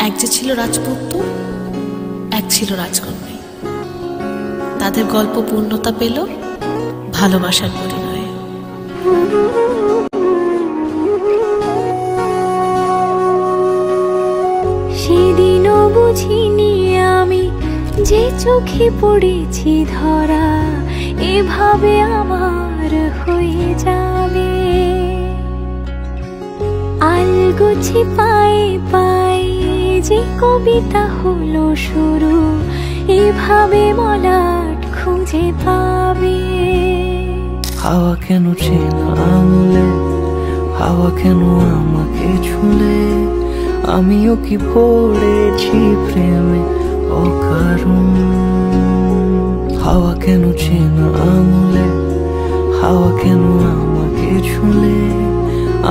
এক যে ছিল রাজপুত্র, এক ছিল রাজকন্যা। তাদের গল্প পূর্ণতা পেল ভালোবাসার পরিণয়ে। সেদিনও বুঝিনি আমি যে চোখে পড়েছি ধরা, এভাবে আমার হয়ে যাবে। আলগোছি পায়ে পায়ে যে কবিতা হলো শুরু, এভাবে মলাট খুঁজে পাবে। হাওয়া কেন চেনা আঙুলে, হাওয়া কেন আমাকে ছুলে, আমিও কি পড়েছি প্রেমে অকারণ। হাওয়া কেন চেনা আঙুলে, হাওয়া কেন আমাকে ছুলে,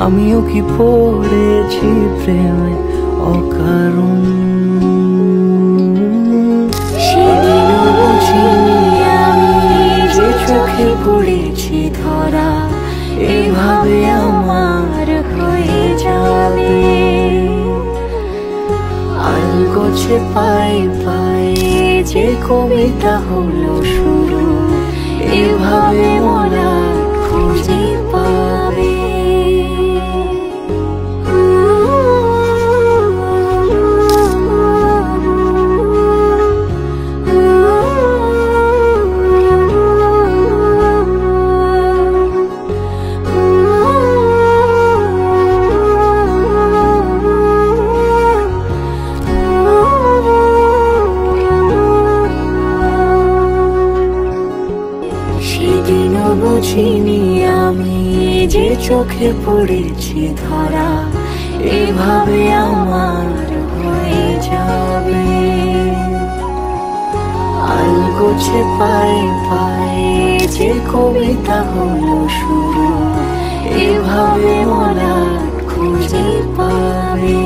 আমিও কি পড়েছি প্রেমে অকারণ। সেদিনও বুঝিনি আমি যে চোখে পড়েছি ধরা, এভাবে আমার হয়ে যাবে। আলগোছে পায়ে পায়ে যে কবিতা হলো শুরু, এভাবে মোরা খুঁজে পাবে। সেদিনও বুঝিনি আমি যে চোখে পড়েছি ধরা, এভাবে আমার হয়ে যাবে। আলগোছে পায়ে পায়ে যে কবিতা হলো শুরু, এভাবে মোরা খুঁজে পাবে।